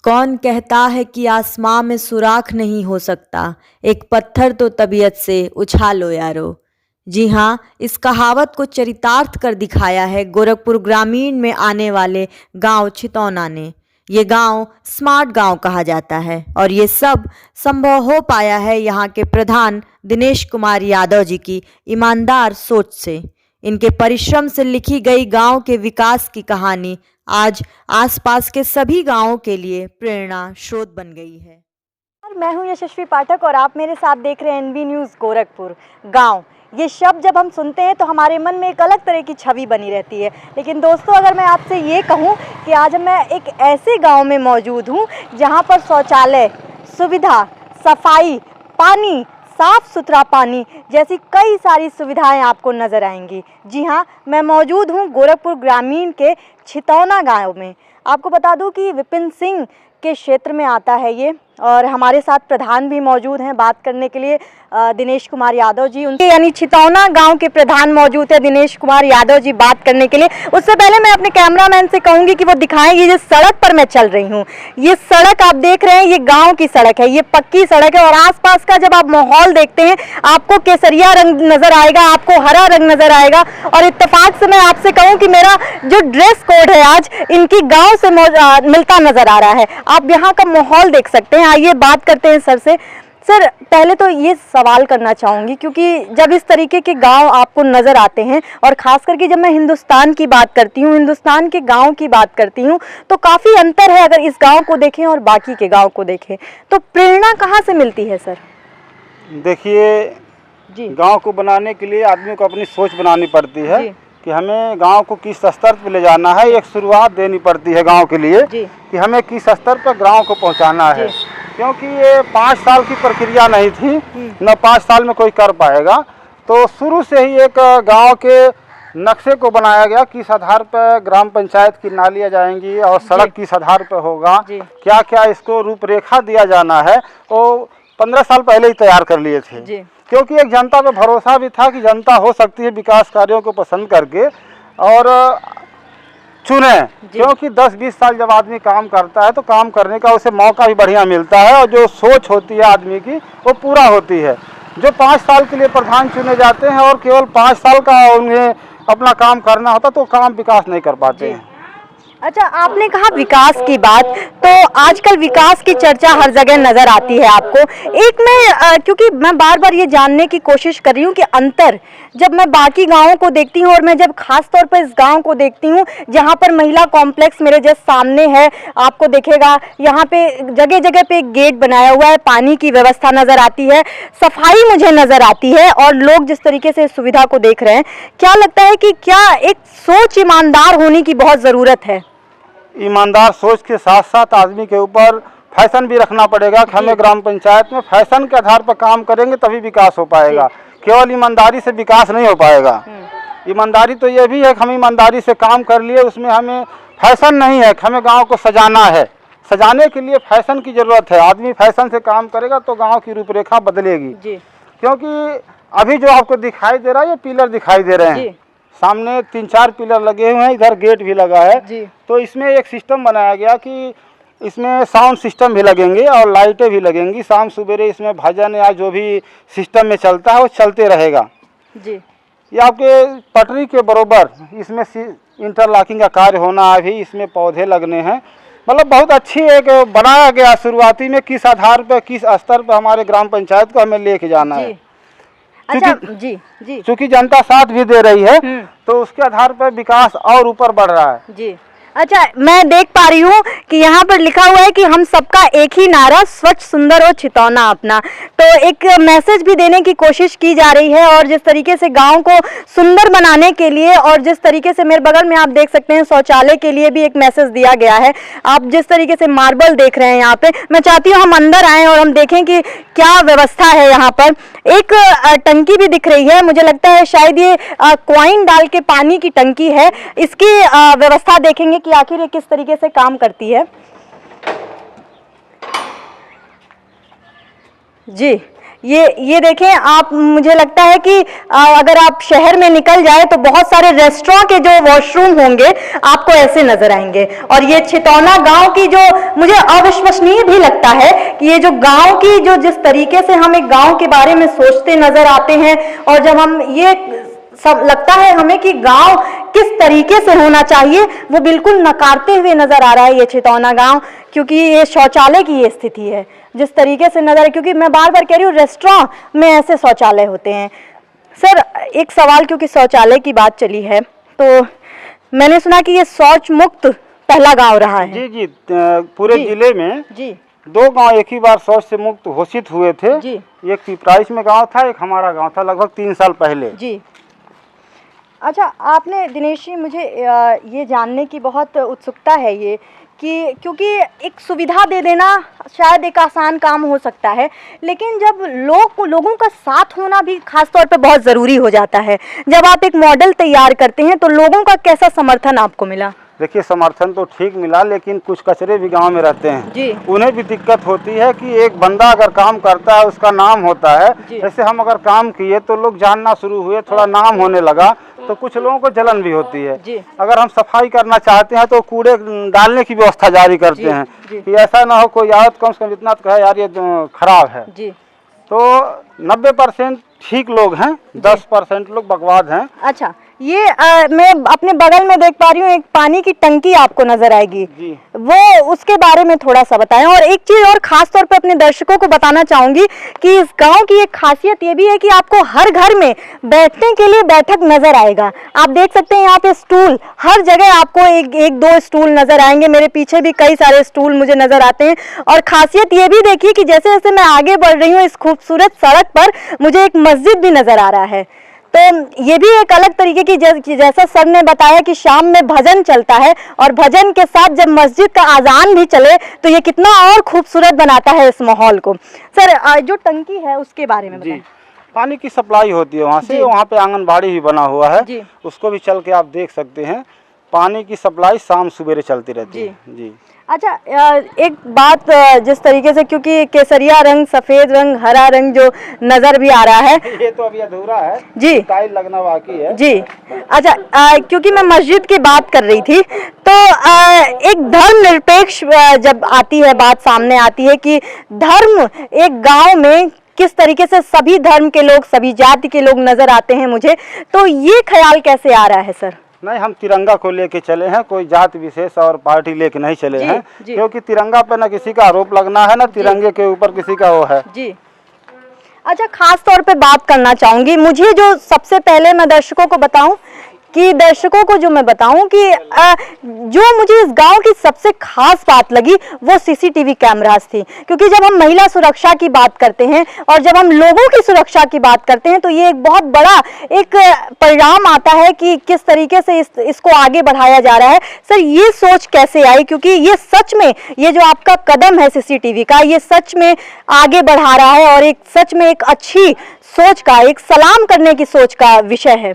कौन कहता है कि आसमां में सुराख नहीं हो सकता, एक पत्थर तो तबीयत से उछालो यारो। जी हाँ, इस कहावत को चरितार्थ कर दिखाया है गोरखपुर ग्रामीण में आने वाले गांव छितौना ने। ये गांव स्मार्ट गांव कहा जाता है और ये सब संभव हो पाया है यहाँ के प्रधान दिनेश कुमार यादव जी की ईमानदार सोच से। इनके परिश्रम से लिखी गई गांव के विकास की कहानी आज आसपास के सभी गांवों के लिए प्रेरणा स्रोत बन गई है। मैं हूं यशस्वी पाठक और आप मेरे साथ देख रहे हैं एनबी न्यूज़ गोरखपुर। गांव, ये शब्द जब हम सुनते हैं तो हमारे मन में एक अलग तरह की छवि बनी रहती है। लेकिन दोस्तों, अगर मैं आपसे ये कहूं कि आज मैं एक ऐसे गांव में मौजूद हूं जहां पर शौचालय सुविधा, सफाई, पानी, साफ़ सुथरा पानी जैसी कई सारी सुविधाएं आपको नज़र आएंगी। जी हाँ, मैं मौजूद हूँ गोरखपुर ग्रामीण के छितौना गांव में। आपको बता दूं कि विपिन सिंह के क्षेत्र में आता है ये, और हमारे साथ प्रधान भी मौजूद हैं बात करने के लिए, दिनेश कुमार यादव जी, उनके यानी छितौना गांव के प्रधान मौजूद है दिनेश कुमार यादव जी बात करने के लिए। उससे पहले मैं अपने कैमरामैन से कहूंगी कि वो दिखाएं ये जिस सड़क पर मैं चल रही हूँ। ये सड़क आप देख रहे हैं, ये गांव की सड़क है, ये पक्की सड़क है और आसपास का जब आप माहौल देखते हैं आपको केसरिया रंग नजर आएगा, आपको हरा रंग नजर आएगा। और इत्तेफाक से मैं आपसे कहूँ कि मेरा जो ड्रेस कोड है आज इनकी गाँव से मिलता नजर आ रहा है। आप यहाँ का माहौल देख सकते हैं। आइए बात करते हैं सर से। सर, पहले तो ये सवाल करना चाहूँगी क्योंकि जब इस तरीके के गांव आपको नज़र आते हैं और ख़ास करके जब मैं हिंदुस्तान की बात करती हूँ, हिंदुस्तान के गांव की बात करती हूँ, तो काफ़ी अंतर है अगर इस गांव को देखें और बाकी के गांव को देखें। तो प्रेरणा कहाँ से मिलती है सर? देखिए जी, गाँव को बनाने के लिए आदमी को अपनी सोच बनानी पड़ती है कि हमें गांव को किस स्तर पर ले जाना है। एक शुरुआत देनी पड़ती है गांव के लिए कि हमें किस स्तर पर गांव को पहुंचाना है, क्योंकि ये 5 साल की प्रक्रिया नहीं थी, न 5 साल में कोई कर पाएगा। तो शुरू से ही एक गांव के नक्शे को बनाया गया, किस आधार पर ग्राम पंचायत की नालियाँ जाएंगी और सड़क किस आधार पर होगा, क्या क्या इसको रूपरेखा दिया जाना है, वो 15 साल पहले ही तैयार कर लिए थे। क्योंकि एक जनता पे भरोसा भी था कि जनता हो सकती है विकास कार्यों को पसंद करके और चुने, क्योंकि 10-20 साल जब आदमी काम करता है तो काम करने का उसे मौका भी बढ़िया मिलता है और जो सोच होती है आदमी की वो पूरा होती है। जो 5 साल के लिए प्रधान चुने जाते हैं और केवल 5 साल का उन्हें अपना काम करना होता तो काम विकास नहीं कर पाते हैं। अच्छा, आपने कहा विकास की बात, तो आजकल विकास की चर्चा हर जगह नज़र आती है आपको। एक मैं क्योंकि मैं बार बार ये जानने की कोशिश कर रही हूँ कि अंतर जब मैं बाकी गांवों को देखती हूँ और मैं जब खास तौर पर इस गांव को देखती हूँ जहाँ पर महिला कॉम्प्लेक्स मेरे जस्ट सामने है, आपको दिखेगा यहाँ पे जगह जगह पे एक गेट बनाया हुआ है, पानी की व्यवस्था नज़र आती है, सफाई मुझे नज़र आती है और लोग जिस तरीके से सुविधा को देख रहे हैं, क्या लगता है कि क्या एक सोच ईमानदार होने की बहुत ज़रूरत है? ईमानदार सोच के साथ साथ आदमी के ऊपर फैशन भी रखना पड़ेगा कि हमें ग्राम पंचायत में फैशन के आधार पर काम करेंगे तभी विकास हो पाएगा। केवल ईमानदारी से विकास नहीं हो पाएगा। ईमानदारी तो ये भी है कि हम ईमानदारी से काम कर लिए, उसमें हमें फैशन नहीं है कि हमें गांव को सजाना है। सजाने के लिए फैशन की ज़रूरत है। आदमी फैशन से काम करेगा तो गाँव की रूपरेखा बदलेगी। क्योंकि अभी जो आपको दिखाई दे रहा है, ये पिलर दिखाई दे रहे हैं, सामने 3-4 पिलर लगे हुए हैं, इधर गेट भी लगा है। तो इसमें एक सिस्टम बनाया गया कि इसमें साउंड सिस्टम भी लगेंगे और लाइटें भी लगेंगी। शाम सवेरे इसमें भजन या जो भी सिस्टम में चलता है वो चलते रहेगा। ये आपके पटरी के बरोबर इसमें इंटरलॉकिंग का कार्य होना है, अभी इसमें पौधे लगने हैं। मतलब बहुत अच्छी एक बनाया गया शुरुआती में किस आधार पर किस स्तर पर हमारे ग्राम पंचायत को हमें लेके जाना है। अच्छा, चूँकि जनता साथ भी दे रही है तो उसके आधार पर विकास और ऊपर बढ़ रहा है। अच्छा, मैं देख पा रही हूँ कि यहाँ पर लिखा हुआ है कि हम सबका एक ही नारा, स्वच्छ सुंदर और छितौना अपना। तो एक मैसेज भी देने की कोशिश की जा रही है और जिस तरीके से गांव को सुंदर बनाने के लिए और जिस तरीके से मेरे बगल में आप देख सकते हैं शौचालय के लिए भी एक मैसेज दिया गया है। आप जिस तरीके से मार्बल देख रहे हैं यहाँ पे, मैं चाहती हूँ हम अंदर आएँ और हम देखें कि क्या व्यवस्था है यहाँ पर। एक टंकी भी दिख रही है, मुझे लगता है शायद ये कॉइन डाल के पानी की टंकी है। इसकी व्यवस्था देखेंगे कि आखिर ये किस तरीके से काम करती है। जी, ये देखें आप, मुझे लगता है कि अगर आप शहर में निकल जाए तो बहुत सारे रेस्टोरेंट के जो वॉशरूम होंगे आपको ऐसे नजर आएंगे। और ये छितौना गांव की जो मुझे अविश्वसनीय भी लगता है कि ये जो गांव की जो जिस तरीके से हम एक गांव के बारे में सोचते नजर आते हैं, और जब हम ये सब लगता है हमें कि गांव किस तरीके से होना चाहिए, वो बिल्कुल नकारते हुए नजर आ रहा है ये छितौना गांव, क्योंकि ये शौचालय की ये स्थिति है जिस तरीके से नजर, क्योंकि मैं बार बार कह रही हूँ रेस्टोरेंट में ऐसे शौचालय होते हैं। सर एक सवाल, क्योंकि शौचालय की बात चली है, तो मैंने सुना कि ये शौच मुक्त पहला गांव रहा है। जी जी, पूरे जिले में जी 2 गांव एक ही बार शौच से मुक्त घोषित हुए थे जी। एक पिपराइच में गांव था, एक हमारा गांव था, लगभग 3 साल पहले जी। अच्छा, आपने दिनेश जी, मुझे ये जानने की बहुत उत्सुकता है ये कि क्योंकि एक सुविधा दे देना शायद एक आसान काम हो सकता है, लेकिन जब लोगों का साथ होना भी खास तौर पे बहुत ज़रूरी हो जाता है। जब आप एक मॉडल तैयार करते हैं तो लोगों का कैसा समर्थन आपको मिला? देखिए, समर्थन तो ठीक मिला, लेकिन कुछ कचरे भी गांव में रहते हैं जी। उन्हें भी दिक्कत होती है कि एक बंदा अगर काम करता है उसका नाम होता है। जैसे हम अगर काम किए तो लोग जानना शुरू हुए, थोड़ा नाम होने लगा, तो कुछ लोगों को जलन भी होती है। अगर हम सफाई करना चाहते हैं तो कूड़े डालने की व्यवस्था जारी करते हैं कि ऐसा ना हो कोई आयत कम से कम इतना तो कहे यार ये खराब है। तो 90% ठीक लोग हैं, 10% लोग बकवाद हैं। अच्छा, ये मैं अपने बगल में देख पा रही हूँ, एक पानी की टंकी आपको नजर आएगी जी। वो उसके बारे में थोड़ा सा बताएं। और एक चीज और खास तौर पे अपने दर्शकों को बताना चाहूंगी कि इस गांव की एक खासियत ये भी है कि आपको हर घर में बैठने के लिए बैठक नजर आएगा। आप देख सकते हैं यहाँ पे स्टूल, हर जगह आपको एक दो स्टूल नजर आएंगे। मेरे पीछे भी कई सारे स्टूल मुझे नजर आते हैं। और खासियत ये भी देखिए कि जैसे जैसे मैं आगे बढ़ रही हूँ इस खूबसूरत सड़क पर मुझे एक मस्जिद भी नजर आ रहा है। तो ये भी एक अलग तरीके की, जैसा सर ने बताया कि शाम में भजन चलता है और भजन के साथ जब मस्जिद का अजान भी चले तो ये कितना और खूबसूरत बनाता है इस माहौल को। सर जो टंकी है उसके बारे में बताएं। पानी की सप्लाई होती है वहाँ से, वहाँ पे आंगनबाड़ी भी बना हुआ है, उसको भी चल के आप देख सकते हैं। पानी की सप्लाई शाम सुबेरे चलती रहती है जी। अच्छा, एक बात, जिस तरीके से क्योंकि केसरिया रंग, सफेद रंग, हरा रंग जो नजर भी आ रहा है, ये तो अभी अधूरा है जी, टाइल लगना बाकी है जी। अच्छा, क्योंकि मैं मस्जिद की बात कर रही थी तो एक धर्म निरपेक्ष जब आती है बात सामने आती है कि धर्म एक गांव में किस तरीके से सभी धर्म के लोग, सभी जाति के लोग नजर आते हैं मुझे, तो ये ख्याल कैसे आ रहा है सर? नहीं, हम तिरंगा को लेके चले हैं, कोई जात विशेष और पार्टी लेके नहीं चले हैं, क्योंकि तिरंगा पे ना किसी का आरोप लगना है, ना तिरंगे के ऊपर किसी का वो है जी। अच्छा, खास तौर पे बात करना चाहूंगी, मुझे जो सबसे पहले मैं दर्शकों को बताऊं कि जो मुझे इस गांव की सबसे खास बात लगी वो सीसीटीवी कैमरास थी। क्योंकि जब हम महिला सुरक्षा की बात करते हैं और जब हम लोगों की सुरक्षा की बात करते हैं तो ये एक बहुत बड़ा एक परिणाम आता है कि किस तरीके से इसको आगे बढ़ाया जा रहा है। सर ये सोच कैसे आई, क्योंकि ये सच में ये जो आपका कदम है सीसीटीवी का, ये सच में आगे बढ़ा रहा है और एक सच में एक अच्छी सोच का, एक सलाम करने की सोच का विषय है।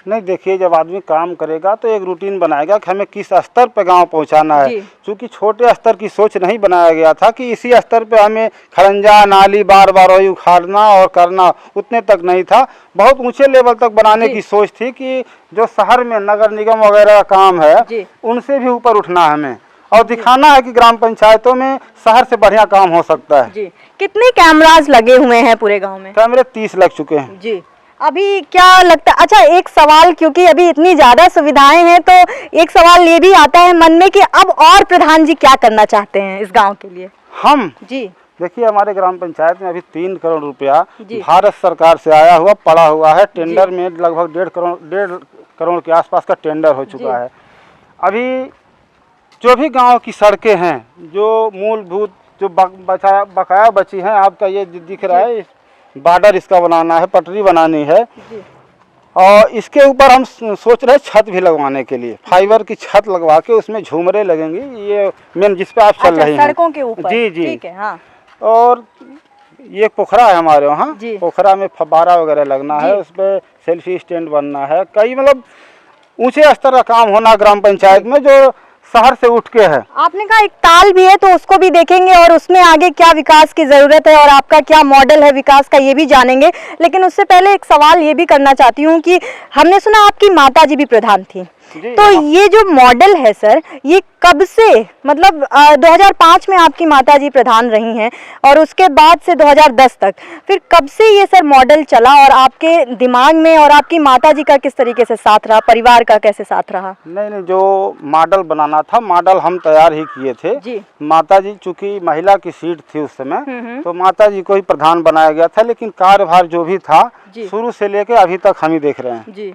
नहीं, देखिए, जब आदमी काम करेगा तो एक रूटीन बनाएगा कि हमें किस स्तर पे गांव पहुंचाना है। क्योंकि छोटे स्तर की सोच नहीं बनाया गया था कि इसी स्तर पे हमें खरंजा नाली बार बार वही उखाड़ना और करना, उतने तक नहीं था। बहुत ऊंचे लेवल तक बनाने की सोच थी कि जो शहर में नगर निगम वगैरह का काम है उनसे भी ऊपर उठना है हमें, और दिखाना है कि ग्राम पंचायतों में शहर से बढ़िया काम हो सकता है। कितने कैमरास लगे हुए हैं पूरे गाँव में? कैमरे 30 लग चुके हैं जी। अभी क्या लगता है, अच्छा एक सवाल, क्योंकि अभी इतनी ज्यादा सुविधाएं हैं तो एक सवाल ये भी आता है मन में कि अब और प्रधान जी क्या करना चाहते हैं इस गांव के लिए? हम जी देखिए, हमारे ग्राम पंचायत में अभी 3 करोड़ रुपया भारत सरकार से आया हुआ पड़ा हुआ है। टेंडर में लगभग 1.5 करोड़ के आसपास का टेंडर हो चुका है। अभी जो भी गाँव की सड़कें हैं, जो मूलभूत जो बकाया बची हैं, आपका ये दिख रहा है बॉर्डर इसका बनाना है, पटरी बनानी है, और इसके ऊपर हम सोच रहे हैं छत भी लगवाने के लिए, फाइबर की छत लगवा के उसमें झूमरे लगेंगी, ये मेन जिस पे आप चल रही हैं सड़कों के ऊपर। जी जी, ठीक है, हाँ। और ये पोखरा है हमारे वहाँ, पोखरा में फव्वारा वगैरह लगना है, उस पर सेल्फी स्टैंड बनना है, कई मतलब ऊंचे स्तर का काम होना ग्राम पंचायत में, जो शहर से उठ के है। आपने कहा एक ताल भी है, तो उसको भी देखेंगे और उसमें आगे क्या विकास की जरूरत है और आपका क्या मॉडल है विकास का, ये भी जानेंगे। लेकिन उससे पहले एक सवाल ये भी करना चाहती हूँ कि हमने सुना आपकी माताजी भी प्रधान थी, तो ये जो मॉडल है सर, ये कब से, मतलब 2005 में आपकी माताजी प्रधान रही हैं और उसके बाद से 2010 तक, फिर कब से ये सर मॉडल चला और आपके दिमाग में, और आपकी माताजी का किस तरीके से साथ रहा, परिवार का कैसे साथ रहा? नहीं, जो मॉडल बनाना था, मॉडल हम तैयार ही किए थे जी। माताजी चूंकि महिला की सीट थी उस समय, तो माताजी को ही प्रधान बनाया गया था, लेकिन कार्यभार जो भी था शुरू से लेकर अभी तक हम ही देख रहे हैं जी।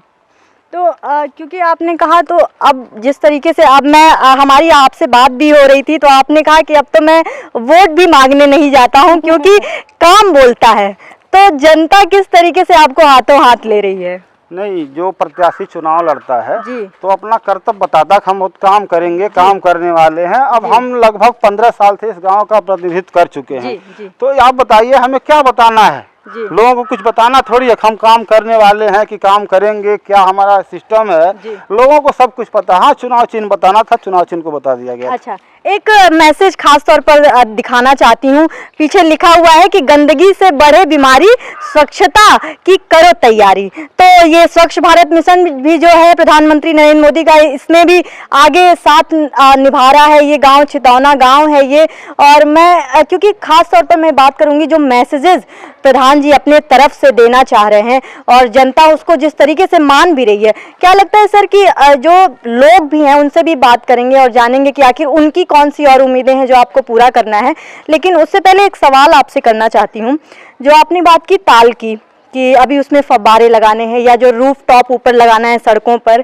तो क्योंकि आपने कहा, तो अब जिस तरीके से अब मैं हमारी आपसे बात भी हो रही थी, तो आपने कहा कि अब तो मैं वोट भी मांगने नहीं जाता हूं क्योंकि काम बोलता है, तो जनता किस तरीके से आपको हाथों हाथ ले रही है? नहीं, जो प्रत्याशी चुनाव लड़ता है जी। तो अपना कर्तव्य बताता कि हम काम करेंगे, काम करने वाले हैं। अब हम लगभग 15 साल से इस गांव का प्रतिनिधित्व कर चुके हैं जी। तो आप बताइए हमें क्या बताना है? लोगों को कुछ बताना थोड़ी है, हम काम करने वाले हैं कि काम करेंगे, क्या हमारा सिस्टम है, लोगों को सब कुछ पता। हाँ, चुनाव चिन्ह बताना था, चुनाव चिन्ह को बता दिया गया। अच्छा, एक मैसेज खास तौर पर दिखाना चाहती हूँ। पीछे लिखा हुआ है कि गंदगी से बढ़े बीमारी, स्वच्छता की करो तैयारी। तो ये स्वच्छ भारत मिशन भी जो है प्रधानमंत्री नरेंद्र मोदी का, इसमें भी आगे साथ निभा रहा है। ये गांव छितौना गांव है ये, और मैं क्योंकि खास तौर पर मैं बात करूंगी जो मैसेजेस प्रधान जी अपने तरफ से देना चाह रहे हैं और जनता उसको जिस तरीके से मान भी रही है, क्या लगता है सर कि जो लोग भी हैं उनसे भी बात करेंगे और जानेंगे कि आखिर उनकी कौन सी और उम्मीदें हैं जो आपको पूरा करना है। लेकिन उससे पहले एक सवाल आपसे करना चाहती हूँ। जो आपने बात की ताल की, कि अभी उसमें फव्वारे लगाने हैं या जो रूफ टॉप ऊपर लगाना है सड़कों पर,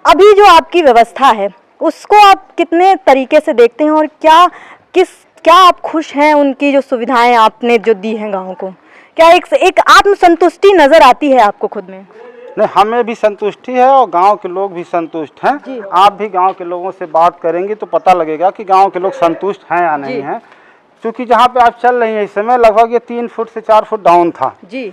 अभी जो आपकी व्यवस्था है उसको आप कितने तरीके से देखते हैं और क्या आप खुश हैं उनकी जो सुविधाएं आपने जो दी हैं गाँव को? क्या एक आत्मसंतुष्टि नजर आती है आपको खुद में? नहीं, हमें भी संतुष्टि है और गांव के लोग भी संतुष्ट हैं। आप भी गांव के लोगों से बात करेंगे तो पता लगेगा कि गांव के लोग संतुष्ट हैं या नहीं हैं। क्योंकि जहां पे आप चल रही हैं इस समय लगभग ये 3 फुट से 4 फुट डाउन था जी।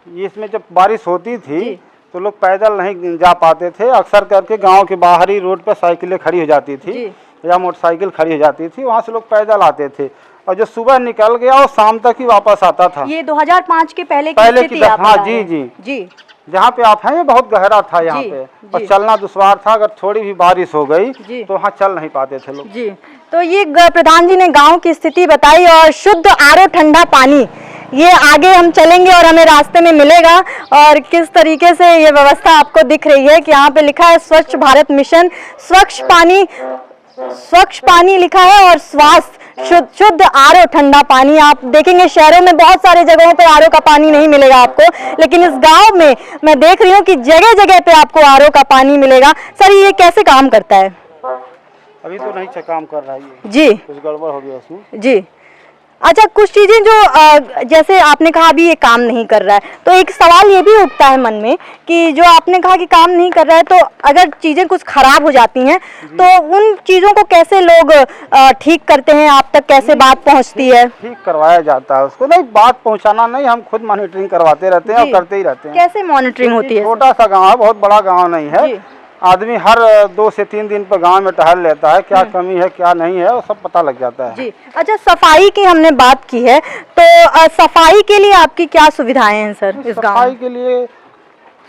इसमें जब बारिश होती थी तो लोग पैदल नहीं जा पाते थे। अक्सर करके गाँव के बाहरी रोड पर साइकिलें खड़ी हो जाती थी या मोटरसाइकिल खड़ी हो जाती थी, वहाँ से लोग पैदल आते थे और जो सुबह निकल गया और शाम तक ही वापस आता था। ये 2005 के पहले की हाँ जी। जहाँ पे आप हैं ये बहुत गहरा था यहाँ पे और चलना दुश्वार था। अगर थोड़ी भी बारिश हो गई तो वहाँ चल नहीं पाते थे लोग जी। तो ये प्रधान जी ने गांव की स्थिति बताई और शुद्ध आरओ ठंडा पानी, ये आगे हम चलेंगे और हमें रास्ते में मिलेगा। और किस तरीके से ये व्यवस्था आपको दिख रही है कि यहाँ पे लिखा है स्वच्छ भारत मिशन, स्वच्छ पानी लिखा है और स्वास्थ्य शुद्ध आरओ ठंडा पानी। आप देखेंगे शहरों में बहुत सारे जगहों पर आरओ का पानी नहीं मिलेगा आपको, लेकिन इस गांव में मैं देख रही हूँ कि जगह जगह पे आपको आरओ का पानी मिलेगा। सर ये कैसे काम करता है? अभी तो नहीं काम कर रहा है जी, कुछ गड़बड़ हो गया उसमें जी। अच्छा, कुछ चीजें जो जैसे आपने कहा अभी ये काम नहीं कर रहा है, तो एक सवाल ये भी उठता है मन में कि जो आपने कहा कि काम नहीं कर रहा है, तो अगर चीजें कुछ खराब हो जाती हैं तो उन चीजों को कैसे लोग ठीक करते हैं? आप तक कैसे बात पहुंचती है? ठीक करवाया जाता है उसको। नहीं, बात पहुंचाना नहीं, हम खुद मॉनिटरिंग करवाते रहते हैं और करते ही रहते हैं। कैसे मॉनिटरिंग होती है? छोटा सा गाँव है, बहुत बड़ा गाँव नहीं है। आदमी हर 2 से 3 दिन पर गांव में टहल लेता है, क्या कमी है क्या नहीं है वो सब पता लग जाता है जी। अच्छा, सफाई की हमने बात की है, तो सफाई के लिए आपकी क्या सुविधाएं हैं सर इस गांव? सफाई के लिए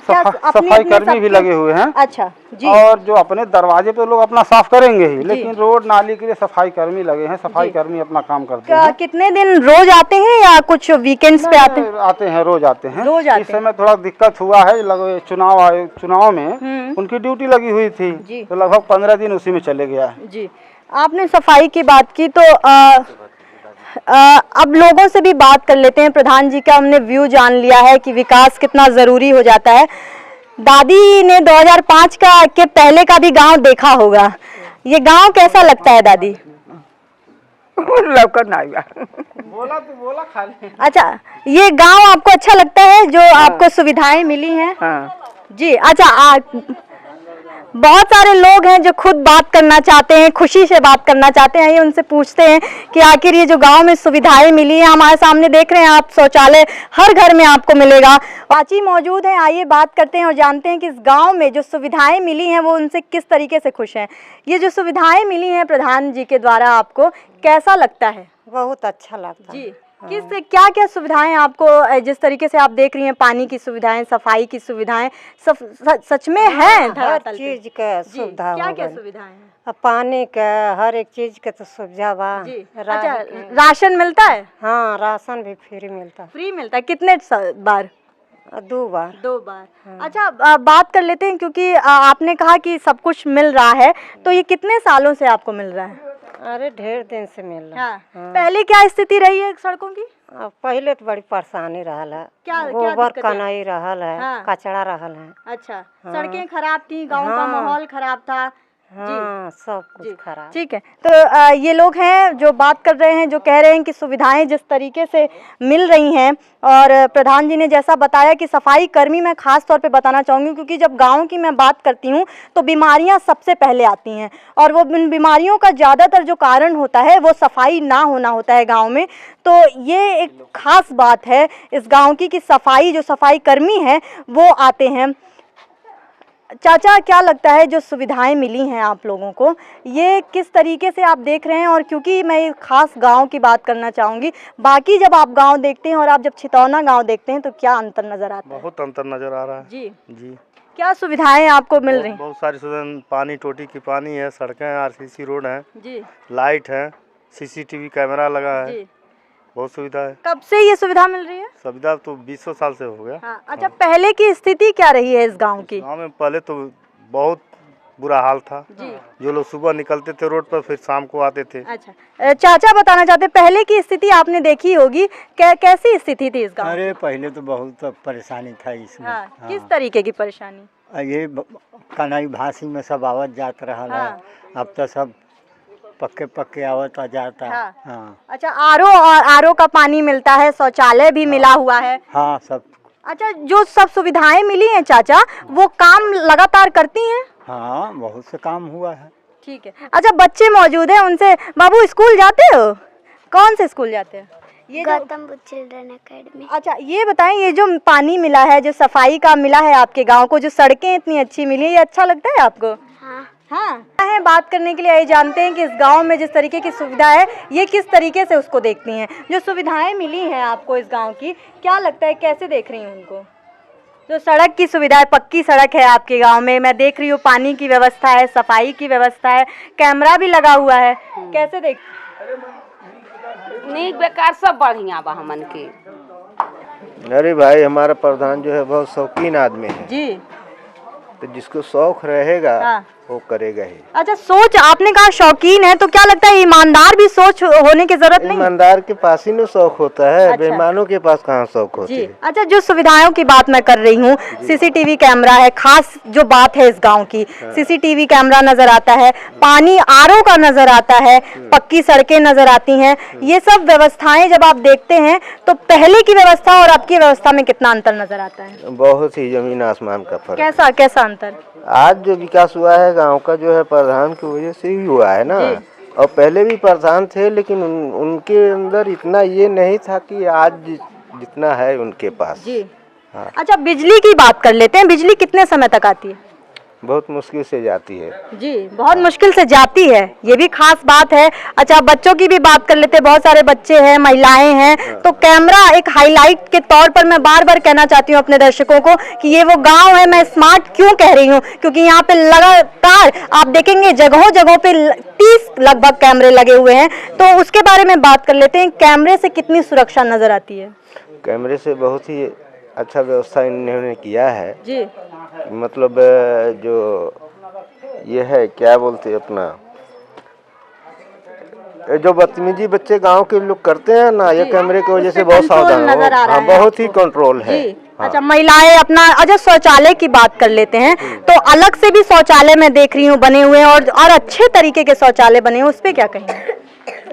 सफाई कर्मी भी लगे हुए हैं। अच्छा जी। और जो अपने दरवाजे पे लोग अपना साफ करेंगे ही, लेकिन रोड नाली के लिए सफाई कर्मी लगे हैं। सफाई कर्मी अपना काम करते हैं। कितने दिन रोज आते हैं या कुछ वीकेंड्स पे आते हैं? आते हैं, रोज आते हैं। इस हैं। समय थोड़ा दिक्कत हुआ है, चुनाव में उनकी ड्यूटी लगी हुई थी तो लगभग 15 दिन उसी में चले गया जी। आपने सफाई की बात की, तो अब लोगों से भी बात कर लेते हैं। प्रधान जी का हमने व्यू जान लिया है कि विकास कितना जरूरी हो जाता है। दादी ने 2005 के पहले का भी गांव देखा होगा, ये गांव कैसा लगता है दादी? बोला खाली। अच्छा, ये गांव आपको अच्छा लगता है जो आपको सुविधाएं मिली हैं? हाँ। जी। अच्छा, बहुत सारे लोग हैं जो खुद बात करना चाहते हैं, खुशी से बात करना चाहते हैं। ये उनसे पूछते हैं कि आखिर ये जो गांव में सुविधाएं मिली है, हमारे सामने देख रहे हैं आप, शौचालय हर घर में आपको मिलेगा। चाची मौजूद हैं, आइए बात करते हैं और जानते हैं कि इस गांव में जो सुविधाएं मिली हैं वो उनसे किस तरीके से खुश हैं। ये जो सुविधाएं मिली हैं प्रधान जी के द्वारा, आपको कैसा लगता है? बहुत अच्छा लगता है जी, किस क्या क्या सुविधाएं आपको, जिस तरीके से आप देख रही हैं, पानी की सुविधाएं, सफाई की सुविधाएं, सच में है हर धरातल पे? चीज का सुविधा क्या हो क्या गइल। सुविधाएं हैं? अब पानी का हर एक चीज का तो सुविधा बा। जी, रह अच्छा, के। राशन मिलता है? हाँ, राशन भी फ्री मिलता फ्री मिलता है? कितने बार? 2 बार। 2 बार। अच्छा, बात कर लेते हैं, क्योंकि आपने कहा कि सब कुछ मिल रहा है, तो ये कितने सालों से आपको मिल रहा है? अरे ढेर दिन से मिल रहा। हाँ। पहले क्या स्थिति रही है सड़कों की? पहले तो बड़ी परेशानी रहल है। क्या गोबर दिक्कतें? कनई रहल है। हाँ। कचरा रहल है। अच्छा, सड़कें खराब थी, गांव का हाँ। माहौल खराब था। हाँ, सब कुछ जी, खराब। ठीक है। तो ये लोग हैं जो बात कर रहे हैं, जो कह रहे हैं कि सुविधाएं जिस तरीके से मिल रही हैं, और प्रधान जी ने जैसा बताया कि सफाई कर्मी, मैं खास तौर पे बताना चाहूँगी, क्योंकि जब गांव की मैं बात करती हूँ तो बीमारियां सबसे पहले आती हैं, और वो इन बीमारियों का ज़्यादातर जो कारण होता है वो सफाई ना होना होता है गाँव में। तो ये एक खास बात है इस गाँव की कि सफाई, जो सफाई कर्मी हैं वो आते हैं। चाचा, क्या लगता है जो सुविधाएं मिली हैं आप लोगों को, ये किस तरीके से आप देख रहे हैं? और क्योंकि मैं खास गांव की बात करना चाहूँगी, बाकी जब आप गांव देखते हैं और आप जब छितौना गांव देखते हैं तो क्या अंतर नज़र आता है? बहुत अंतर नज़र आ रहा है जी जी। क्या सुविधाएं आपको मिल रही हैं? बहुत सारी सुविधाएं, पानी, टोटी की पानी है, सड़कें, आरसीसी रोड है जी, लाइट है, सीसीटीवी कैमरा लगा है, जी। बहुत सुविधा है। कब से ये सुविधा मिल रही है? सुविधा तो 20 साल से हो गया। हाँ। अच्छा, पहले की स्थिति क्या रही है इस गांव की? गाँव में पहले तो बहुत बुरा हाल था जी। जो लोग सुबह निकलते थे रोड पर, फिर शाम को आते थे। अच्छा, चाचा बताना चाहते, पहले की स्थिति आपने देखी होगी, कैसी स्थिति थी इस गांव? अरे पहले तो बहुत परेशानी था इसमें। हाँ, किस तरीके की परेशानी? ये कनई भासी में सब आवत जात रहा है। हाँ। अब तो सब पक्के पक्के आवत आ जाता। हाँ। हाँ। अच्छा, आरओ का पानी मिलता है, शौचालय भी मिला हुआ है। हाँ, सब। अच्छा, जो सब सुविधाएं मिली हैं चाचा, वो काम लगातार करती हैं? हाँ, बहुत से काम हुआ है। ठीक है। अच्छा, बच्चे मौजूद हैं, उनसे, बाबू स्कूल जाते हो? कौन से स्कूल जाते हैं? ये गौतम बुद्ध चिल्ड्रन एकेडमी। अच्छा, ये बताएं, ये जो पानी मिला है, जो सफाई का मिला है आपके गांव को, जो सड़कें इतनी अच्छी मिली है, ये अच्छा लगता है आपको? हाँ। हाँ है। बात करने के लिए आइए, जानते हैं कि इस गांव में जिस तरीके की सुविधा है, ये किस तरीके से उसको देखती हैं। जो सुविधाएं मिली हैं आपको इस गांव की, क्या लगता है, कैसे देख रही हैं उनको? जो सड़क की सुविधा है, पक्की सड़क है आपके गांव में, मैं देख रही हूँ, पानी की व्यवस्था है, सफाई की व्यवस्था है, कैमरा भी लगा हुआ है, कैसे देख? नहीं, बेकार सब बढ़िया बा हमन के। अरे भाई, हमारा प्रधान जो है बहुत शौकीन आदमी है जी। तो जिसको शौक रहेगा हाँ। वो करेगा ही। अच्छा, सोच, आपने कहा शौकीन है, तो क्या लगता है ईमानदार भी सोच होने की जरूरत नहीं? ईमानदार के पास ही न शौक होता है। अच्छा। बेईमानों के पास कहाँ शौक होती जी। है। अच्छा, जो सुविधाओं की बात मैं कर रही हूँ, सीसीटीवी कैमरा है, खास जो बात है इस गांव की, सीसीटीवी कैमरा नजर आता है, पानी आरओ का नजर आता है, पक्की सड़कें नजर आती हैं, ये सब व्यवस्थाएं जब आप देखते हैं तो पहले की व्यवस्था और अब की व्यवस्था में कितना अंतर नजर आता है? बहुत ही जमीन आसमान का फर्क। कैसा अंतर? आज जो विकास हुआ है गांव का, जो है प्रधान की वजह से ही हुआ है ना। और पहले भी प्रधान थे, लेकिन उनके अंदर इतना ये नहीं था कि आज जितना है उनके पास। जी। हाँ। अच्छा, बिजली की बात कर लेते हैं, बिजली कितने समय तक आती है? बहुत मुश्किल से जाती है। जी, बहुत मुश्किल से जाती है, ये भी खास बात है। अच्छा, बच्चों की भी बात कर लेते हैं, बहुत सारे बच्चे हैं, महिलाएं हैं, तो कैमरा एक हाईलाइट के तौर पर मैं बार बार कहना चाहती हूँ अपने दर्शकों को कि ये वो गांव है। मैं स्मार्ट क्यों कह रही हूँ, क्योंकि यहाँ पे लगातार आप देखेंगे जगहों जगहों पे 30 लगभग कैमरे लगे हुए हैं। तो उसके बारे में बात कर लेते हैं, कैमरे से कितनी सुरक्षा नजर आती है? कैमरे से बहुत ही अच्छा व्यवस्था इन्होंने किया है जी। मतलब जो ये है, क्या बोलते हैं अपना, जो बदतमीजी बच्चे गांव के लोग करते हैं ना, ये कैमरे की वजह से बहुत सावधान नजर आ रहा है। बहुत ही कंट्रोल है। हाँ। अच्छा, महिलाएं अपना, अच्छा शौचालय की बात कर लेते हैं, तो अलग से भी शौचालय मैं देख रही हूँ बने हुए हैं, और अच्छे तरीके के शौचालय बने हैं, उस पे क्या कहेंगे?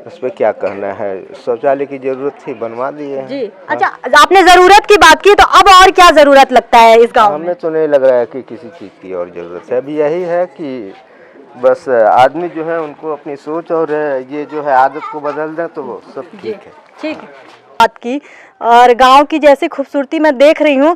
उस पर क्या कहना है। शौचालय की जरूरत थी, बनवा दिए हैं। जी। अच्छा, आपने जरूरत की बात की, तो अब और क्या जरूरत लगता है इस गांव में? हमें तो नहीं लग रहा है कि किसी चीज़ की और ज़रूरत है। अभी यही है कि बस आदमी जो है उनको अपनी सोच और ये जो है आदत को बदल दें तो वो सब ठीक है। ठीक है। बात की, और गांव की जैसी खूबसूरती मैं देख रही हूँ,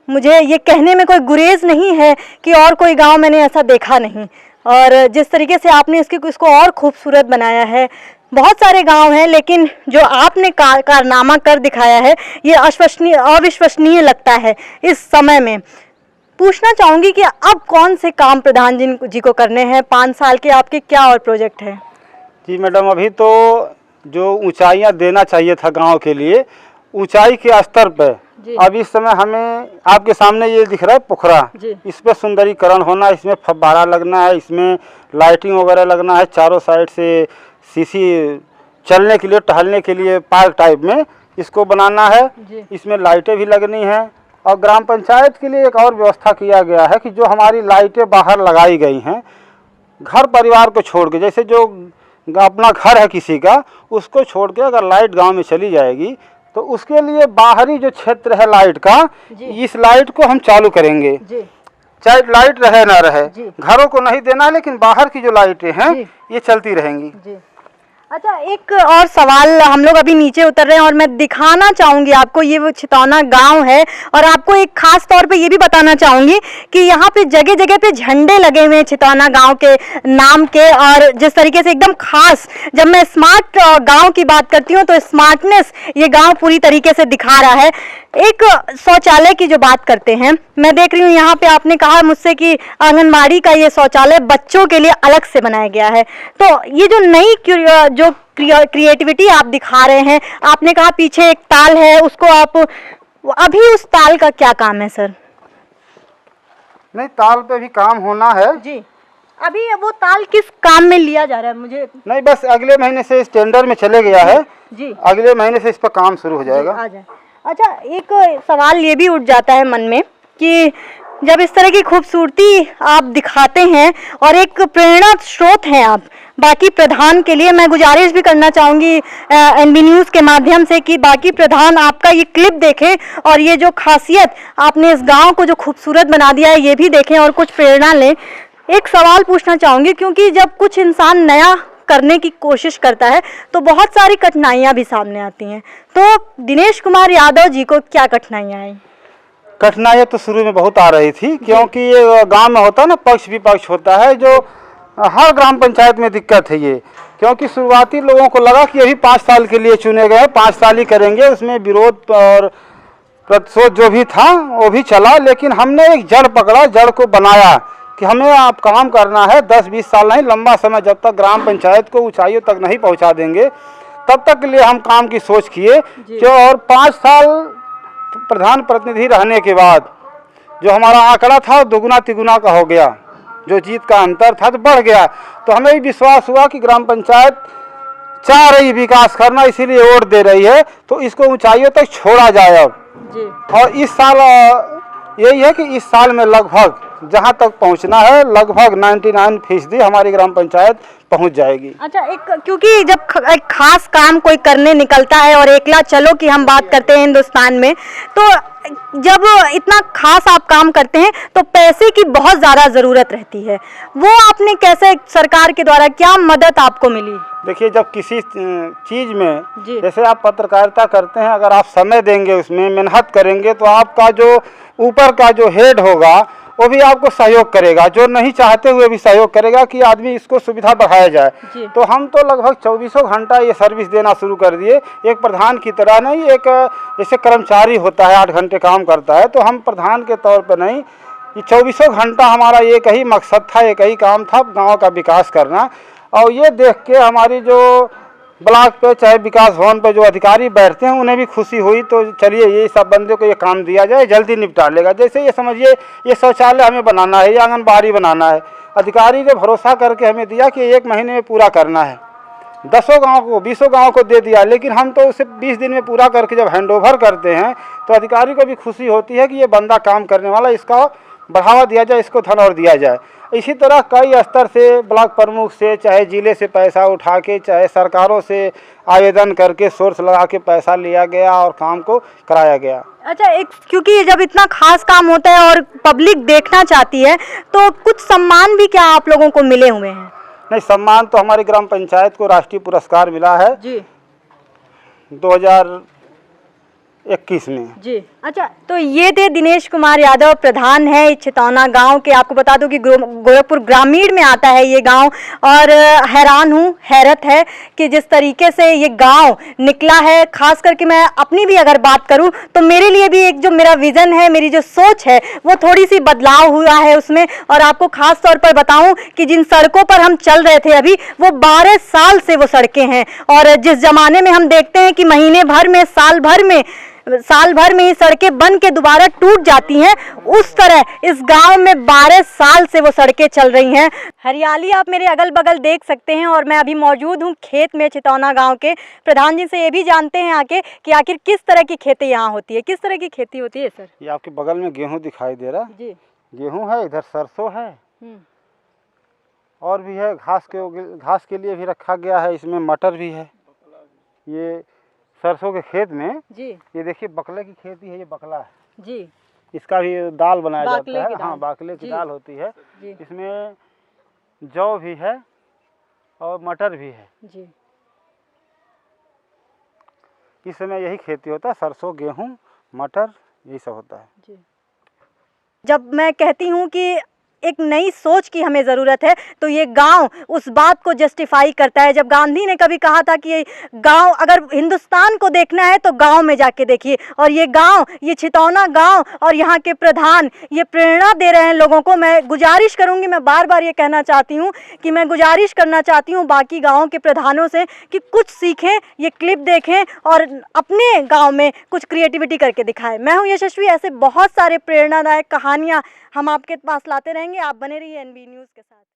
मुझे ये कहने में कोई गुरेज नहीं है कि और कोई गांव मैंने ऐसा देखा नहीं। और जिस तरीके से आपने इसको और खूबसूरत बनाया है, बहुत सारे गांव हैं, लेकिन जो आपने कारनामा कर दिखाया है ये अविश्वसनीय लगता है इस समय में। पूछना चाहूँगी कि अब कौन से काम प्रधान जी को करने हैं? 5 साल के आपके क्या और प्रोजेक्ट हैं? जी मैडम, अभी तो जो ऊंचाइयां देना चाहिए था गांव के लिए, ऊंचाई के स्तर पर अब इस समय हमें आपके सामने ये दिख रहा है पोखरा, इस पर सुंदरीकरण होना, इसमें फव्वारा लगना है, इसमें लाइटिंग वगैरह लगना है, चारों साइड से सीसी चलने के लिए, टहलने के लिए पार्क टाइप में इसको बनाना है। इसमें लाइटें भी लगनी है। और ग्राम पंचायत के लिए एक और व्यवस्था किया गया है कि जो हमारी लाइटें बाहर लगाई गई हैं, घर परिवार को छोड़ के, जैसे जो अपना घर है किसी का, उसको छोड़ के अगर लाइट गांव में चली जाएगी तो उसके लिए बाहरी जो क्षेत्र है लाइट का, इस लाइट को हम चालू करेंगे, चाहे लाइट रहे ना रहे। घरों को नहीं देना है, लेकिन बाहर की जो लाइटें हैं ये चलती रहेंगी। अच्छा, एक और सवाल, हम लोग अभी नीचे उतर रहे हैं और मैं दिखाना चाहूँगी आपको, ये वो छितौना गांव है, और आपको एक खास तौर पे ये भी बताना चाहूँगी कि यहाँ पे जगह जगह पे झंडे लगे हुए हैं छितौना गांव के नाम के। और जिस तरीके से एकदम खास, जब मैं स्मार्ट गांव की बात करती हूँ तो स्मार्टनेस ये गांव पूरी तरीके से दिखा रहा है। एक शौचालय की जो बात करते हैं, मैं देख रही हूँ यहाँ पे आपने कहा मुझसे कि आंगनबाड़ी का ये शौचालय बच्चों के लिए अलग से बनाया गया है। तो ये जो नई जो क्रिएटिविटी आप दिखा रहे हैं, आपने कहा पीछे एक ताल है, उसको आप, अभी उस ताल का क्या काम है सर? नहीं, ताल पे भी काम होना है जी। अभी वो ताल किस काम में लिया जा रहा है? मुझे नहीं, बस अगले महीने से इस टेंडर में चले गया है जी, अगले महीने से इस पर काम शुरू हो जाएगा। आ जाए। अच्छा, एक सवाल ये भी उठ जाता है मन में कि जब इस तरह की खूबसूरती आप दिखाते हैं और एक प्रेरणा स्रोत हैं आप बाकी प्रधान के लिए, मैं गुजारिश भी करना चाहूँगी एनबी न्यूज़ के माध्यम से कि बाकी प्रधान आपका ये क्लिप देखें और ये जो खासियत आपने इस गांव को जो खूबसूरत बना दिया है ये भी देखें और कुछ प्रेरणा लें। एक सवाल पूछना चाहूँगी, क्योंकि जब कुछ इंसान नया करने की कोशिश करता है तो बहुत सारी कठिनाइयाँ भी सामने आती हैं, तो दिनेश कुमार यादव जी को क्या कठिनाइयाँ आई? कठिनाइयाँ तो शुरू में बहुत आ रही थी, क्योंकि ये गांव में होता है ना, पक्ष विपक्ष होता है, जो हर ग्राम पंचायत में दिक्कत है ये। क्योंकि शुरुआती लोगों को लगा कि अभी 5 साल के लिए चुने गए, 5 साल ही करेंगे, उसमें विरोध और प्रतिशोध जो भी था वो भी चला। लेकिन हमने एक जड़ पकड़ा, जड़ को बनाया कि हमें आप काम करना है 10-20 साल नहीं, लंबा समय, जब तक ग्राम पंचायत को ऊंचाइयों तक नहीं पहुंचा देंगे तब तक के लिए हम काम की सोच किए। और 5 साल प्रधान प्रतिनिधि रहने के बाद जो हमारा आंकड़ा था दुगुना तिगुना का हो गया, जो जीत का अंतर था तो बढ़ गया। तो हमें भी विश्वास हुआ कि ग्राम पंचायत चाह रही विकास करना, इसीलिए वोट दे रही है, तो इसको ऊंचाइयों तक छोड़ा जाए अब। और इस साल यही है कि इस साल में लगभग जहां तक पहुंचना है, लगभग 99% हमारी ग्राम पंचायत पहुंच जाएगी। अच्छा, क्योंकि जब एक खास काम कोई करने निकलता है, और एकला चलो की हम बात करते हैं हिंदुस्तान में, तो जब इतना खास आप काम करते हैं तो पैसे की बहुत ज़्यादा ज़रूरत रहती है। वो आपने कैसे, सरकार के द्वारा क्या मदद आपको मिली? देखिए, जब किसी चीज़ में, जैसे आप पत्रकारिता करते हैं, अगर आप समय देंगे, उसमें मेहनत करेंगे, तो आपका जो ऊपर का जो हेड होगा वो भी आपको सहयोग करेगा, जो नहीं चाहते हुए भी सहयोग करेगा कि आदमी इसको सुविधा बढ़ाया जाए। तो हम तो लगभग 24 घंटा ये सर्विस देना शुरू कर दिए, एक प्रधान की तरह नहीं, एक जैसे कर्मचारी होता है 8 घंटे काम करता है, तो हम प्रधान के तौर पर नहीं, ये 24 घंटा हमारा एक ही मकसद था, एक ही काम था, गाँव का विकास करना। और ये देख के हमारी जो ब्लॉक पे चाहे विकास भवन पे जो अधिकारी बैठते हैं उन्हें भी खुशी हुई। तो चलिए, ये सब बंदे को ये काम दिया जाए, जल्दी निपटा लेगा। जैसे ये समझिए, ये शौचालय हमें बनाना है, ये आंगनबाड़ी बनाना है, अधिकारी ने भरोसा करके हमें दिया कि 1 महीने में पूरा करना है। 10 गाँव को, 20 गाँव को दे दिया, लेकिन हम तो उसे 20 दिन में पूरा करके जब हैंडओवर करते हैं तो अधिकारी को भी खुशी होती है कि ये बंदा काम करने वाला, इसका बढ़ावा दिया जाए, इसको धन और दिया जाए। इसी तरह कई स्तर से, ब्लॉक प्रमुख से, चाहे जिले से पैसा उठा के, चाहे सरकारों से आवेदन करके सोर्स लगा के पैसा लिया गया और काम को कराया गया। अच्छा, एक क्योंकि जब इतना खास काम होता है और पब्लिक देखना चाहती है, तो कुछ सम्मान भी क्या आप लोगों को मिले हुए हैं? नहीं, सम्मान तो हमारी ग्राम पंचायत को राष्ट्रीय पुरस्कार मिला है जी 2021 में। जी। अच्छा, तो ये थे दिनेश कुमार यादव, प्रधान है छितौना गांव के। आपको बता दूं कि गोरखपुर ग्रामीण में आता है ये गांव, और हैरान हूँ, हैरत है कि जिस तरीके से ये गांव निकला है। खास करके मैं अपनी भी अगर बात करूं तो मेरे लिए भी एक जो मेरा विज़न है, मेरी जो सोच है, वो थोड़ी सी बदलाव हुआ है उसमें। और आपको खास तौर पर बताऊं कि जिन सड़कों पर हम चल रहे थे अभी, वो 12 साल से वो सड़कें हैं। और जिस जमाने में हम देखते हैं कि महीने भर में, साल भर में ही सड़कें बन के दोबारा टूट जाती हैं, उस तरह इस गांव में 12 साल से वो सड़कें चल रही हैं। हरियाली आप मेरे अगल बगल देख सकते हैं, और मैं अभी मौजूद हूं खेत में छितौना गांव के। प्रधान जी से ये भी जानते हैं आके कि आखिर किस तरह की खेती यहाँ होती है, किस तरह की खेती होती है सर? ये आपके बगल में गेहूं दिखाई दे रहा जी। गेहूं है, इधर सरसों है, और भी है, घास के लिए भी रखा गया है, इसमें मटर भी है। ये सरसों के खेत में जी, ये देखिए बकले की खेती है, ये बकला है जी, इसका भी दाल बनाया बाकले जाता की है। दाल। हाँ, बाकले की जी। दाल होती है। जी। इसमें जौ भी है और मटर भी है। जी। इस समय यही खेती होता है, सरसों, गेहूं, मटर, यही सब होता है। जी। जब मैं कहती हूँ कि एक नई सोच की हमें ज़रूरत है, तो ये गांव उस बात को जस्टिफाई करता है। जब गांधी ने कभी कहा था कि ये गांव, अगर हिंदुस्तान को देखना है तो गांव में जाके देखिए, और ये गांव, ये छितौना गांव और यहाँ के प्रधान ये प्रेरणा दे रहे हैं लोगों को। मैं गुजारिश करूँगी, मैं बार बार ये कहना चाहती हूँ कि मैं गुजारिश करना चाहती हूँ बाकी गाँव के प्रधानों से कि कुछ सीखें, ये क्लिप देखें और अपने गाँव में कुछ क्रिएटिविटी करके दिखाएं। मैं हूँ यशस्वी, ऐसे बहुत सारे प्रेरणादायक कहानियाँ हम आपके पास लाते रहेंगे। आप बने रहिए एनबी न्यूज़ के साथ।